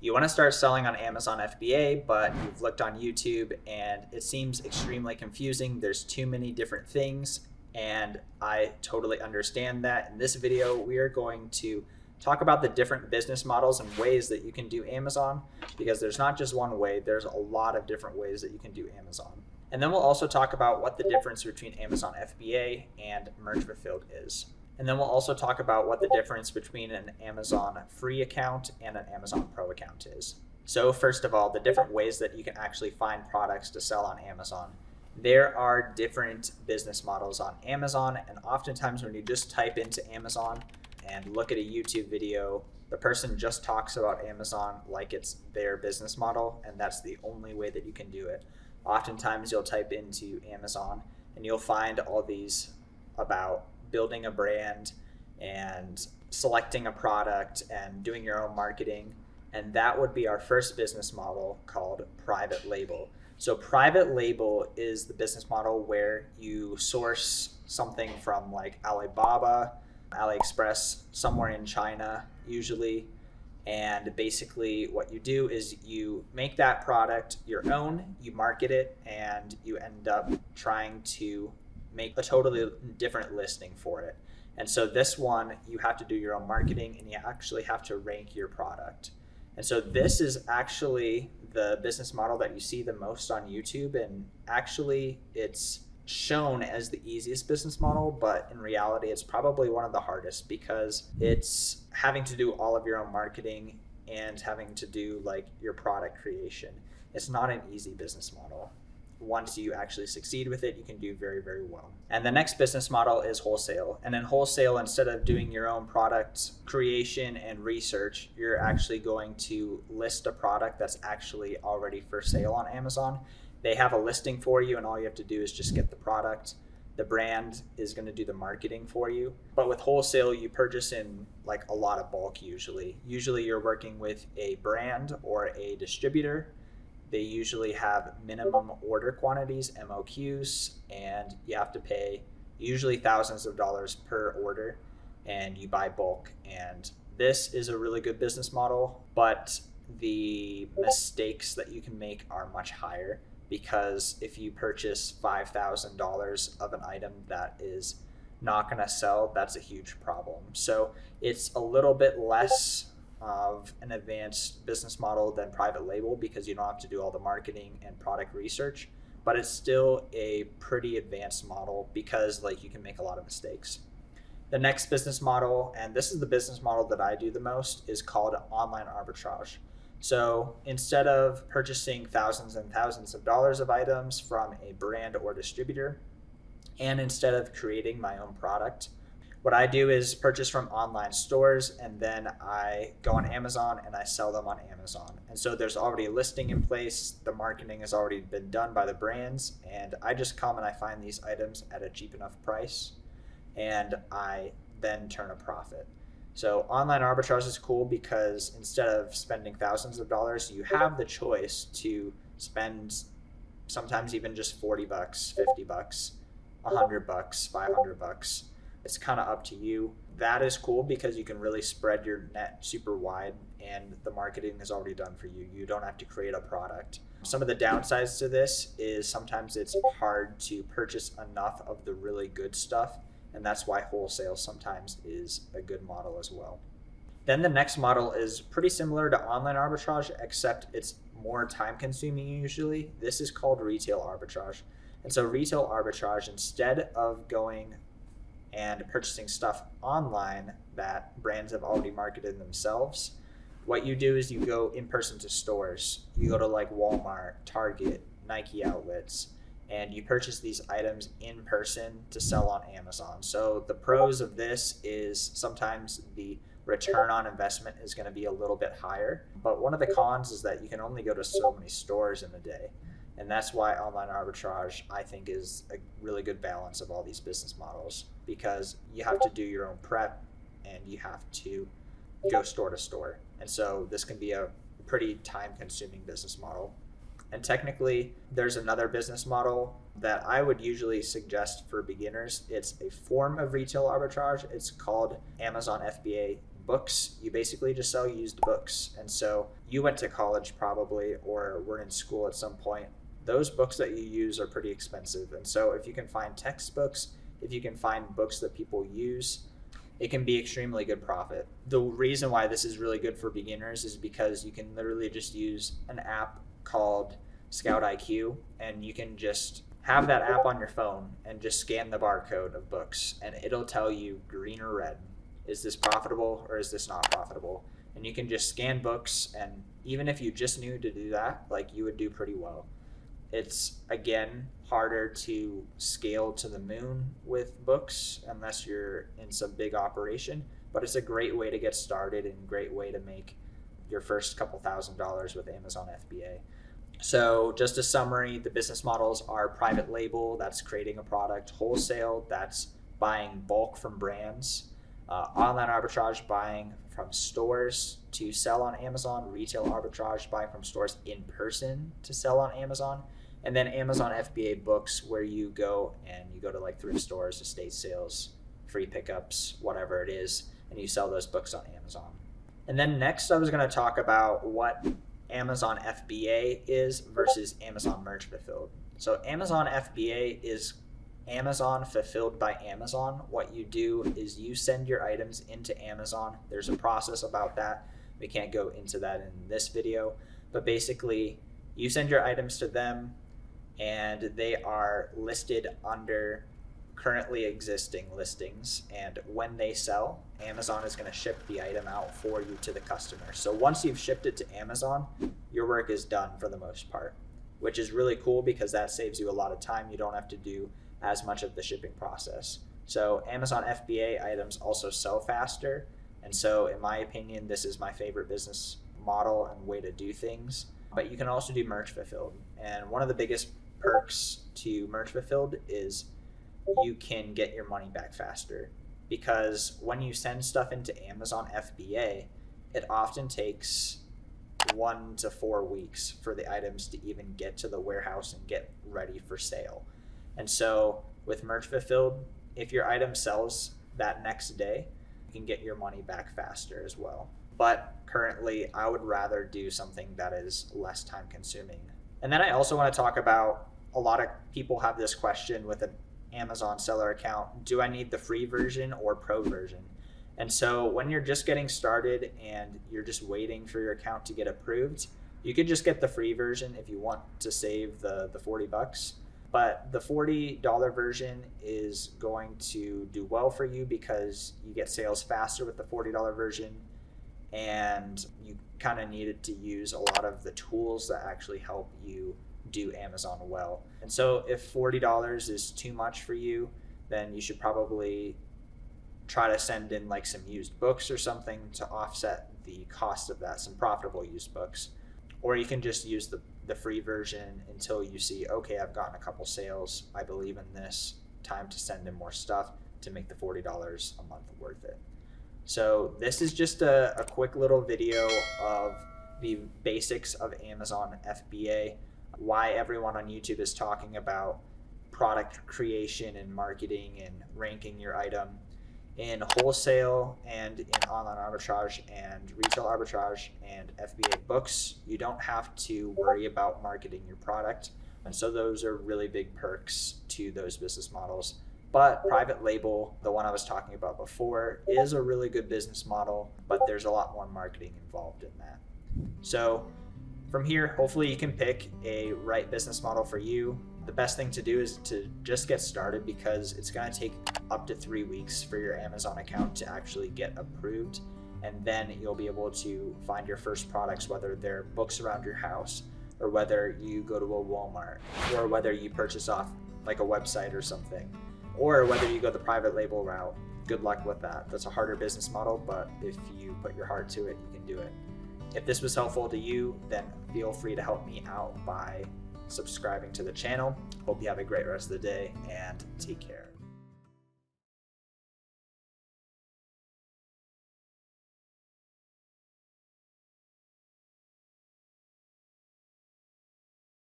You want to start selling on Amazon FBA, but you've looked on YouTube and it seems extremely confusing. There's too many different things, and I totally understand that. In this video, we are going to talk about the different business models and ways that you can do Amazon, because there's not just one way, there's a lot of different ways that you can do Amazon. And then we'll also talk about what the difference between Amazon FBA and Merge Fulfilled is. And then we'll also talk about what the difference between an Amazon free account and an Amazon Pro account is. So first of all, the different ways that you can actually find products to sell on Amazon. There are different business models on Amazon, and oftentimes when you just type into Amazon and look at a YouTube video, the person just talks about Amazon like it's their business model, and that's the only way that you can do it. Oftentimes you'll type into Amazon and you'll find all these about building a brand and selecting a product and doing your own marketing. And that would be our first business model, called private label. So private label is the business model where you source something from like Alibaba, AliExpress, somewhere in China usually. And basically what you do is you make that product your own, you market it, and you end up trying to make a totally different listing for it. And so this one, you have to do your own marketing and you actually have to rank your product. And so this is actually the business model that you see the most on YouTube, and actually it's shown as the easiest business model, but in reality it's probably one of the hardest, because it's having to do all of your own marketing and having to do like your product creation. It's not an easy business model. Once you actually succeed with it, you can do very, very well. And the next business model is wholesale. And in wholesale, instead of doing your own product creation and research, you're actually going to list a product that's actually already for sale on Amazon. They have a listing for you, and all you have to do is just get the product. The brand is going to do the marketing for you. But with wholesale, you purchase in like a lot of bulk usually. Usually you're working with a brand or a distributor. They usually have minimum order quantities, MOQs, and you have to pay usually thousands of dollars per order, and you buy bulk. And this is a really good business model, but the mistakes that you can make are much higher, because if you purchase $5,000 of an item that is not going to sell, that's a huge problem. So it's a little bit less of an advanced business model than private label, because you don't have to do all the marketing and product research, but it's still a pretty advanced model because like you can make a lot of mistakes. The next business model, and this is the business model that I do the most, is called online arbitrage. So instead of purchasing thousands and thousands of dollars of items from a brand or distributor, and instead of creating my own product, what I do is purchase from online stores, and then I go on Amazon and I sell them on Amazon. And so there's already a listing in place, the marketing has already been done by the brands, and I just come and I find these items at a cheap enough price, and I then turn a profit. So online arbitrage is cool because instead of spending thousands of dollars, you have the choice to spend sometimes even just $40, $50, $100, $500. It's kind of up to you. That is cool because you can really spread your net super wide, and the marketing is already done for you. You don't have to create a product. Some of the downsides to this is sometimes it's hard to purchase enough of the really good stuff, and that's why wholesale sometimes is a good model as well. Then the next model is pretty similar to online arbitrage, except it's more time consuming usually. This is called retail arbitrage. And so retail arbitrage, instead of going and purchasing stuff online that brands have already marketed themselves, what you do is you go in person to stores. You go to like Walmart, Target, Nike outlets, and you purchase these items in person to sell on Amazon. So the pros of this is sometimes the return on investment is going to be a little bit higher, but one of the cons is that you can only go to so many stores in a day. And that's why online arbitrage, I think, is a really good balance of all these business models, because you have to do your own prep and you have to go store to store. And so this can be a pretty time consuming business model. And technically, there's another business model that I would usually suggest for beginners. It's a form of retail arbitrage. It's called Amazon FBA books, you basically just sell used books. And so you went to college probably, or were in school at some point. Those books that you use are pretty expensive. And so if you can find textbooks, if you can find books that people use, it can be extremely good profit. The reason why this is really good for beginners is because you can literally just use an app called 𝗬𝗏𝗍, and you can just have that app on your phone and just scan the barcode of books, and it'll tell you green or red. Is this profitable or is this not profitable? And you can just scan books, and even if you just knew to do that, like, you would do pretty well. It's, again, harder to scale to the moon with books unless you're in some big operation, but it's a great way to get started and great way to make your first couple $1,000s with Amazon FBA. So just a summary, the business models are private label, that's creating a product; wholesale, that's buying bulk from brands; online arbitrage, buying from stores to sell on Amazon; retail arbitrage, buying from stores in person to sell on Amazon; and then Amazon FBA Books, where you go to like thrift stores, estate sales, free pickups, whatever it is, and you sell those books on Amazon. And then next I was going to talk about what Amazon FBA is versus Amazon Merch Fulfilled. So Amazon FBA is Amazon fulfilled by Amazon. What you do is you send your items into Amazon. There's a process about that. We can't go into that in this video, but basically you send your items to them and they are listed under currently existing listings, and when they sell, Amazon is going to ship the item out for you to the customer. So once you've shipped it to Amazon, your work is done for the most part, which is really cool because that saves you a lot of time. You don't have to do as much of the shipping process. So Amazon FBA items also sell faster, and so in my opinion, this is my favorite business model and way to do things. But you can also do merch fulfilled, and one of the biggest perks to merch fulfilled is you can get your money back faster, because when you send stuff into Amazon FBA, it often takes 1 to 4 weeks for the items to even get to the warehouse and get ready for sale. And so with merch fulfilled, if your item sells that next day, you can get your money back faster as well. But currently I would rather do something that is less time consuming. And then I also want to talk about, a lot of people have this question with an Amazon seller account: do I need the free version or pro version? And so when you're just getting started and you're just waiting for your account to get approved, you could just get the free version if you want to save the $40. But the $40 version is going to do well for you because you get sales faster with the $40 version, and you kind of needed to use a lot of the tools that actually help you do Amazon well. And so if $40 is too much for you, then you should probably try to send in like some used books or something to offset the cost of that, some profitable used books. Or you can just use the free version until you see, okay, I've gotten a couple sales, I believe in this, time to send in more stuff to make the $40 a month worth it. So this is just a quick little video of the basics of Amazon FBA, why everyone on YouTube is talking about product creation and marketing and ranking your item. In wholesale and in online arbitrage and retail arbitrage and FBA books, you don't have to worry about marketing your product. And so those are really big perks to those business models. But private label, the one I was talking about before, is a really good business model, but there's a lot more marketing involved in that. So from here, hopefully you can pick a right business model for you. The best thing to do is to just get started, because it's going to take up to 3 weeks for your Amazon account to actually get approved. And then you'll be able to find your first products, whether they're books around your house, or whether you go to a Walmart, or whether you purchase off like a website or something, or whether you go the private label route. Good luck with that. That's a harder business model, but if you put your heart to it, you can do it. If this was helpful to you, then feel free to help me out by subscribing to the channel. Hope you have a great rest of the day, and take care.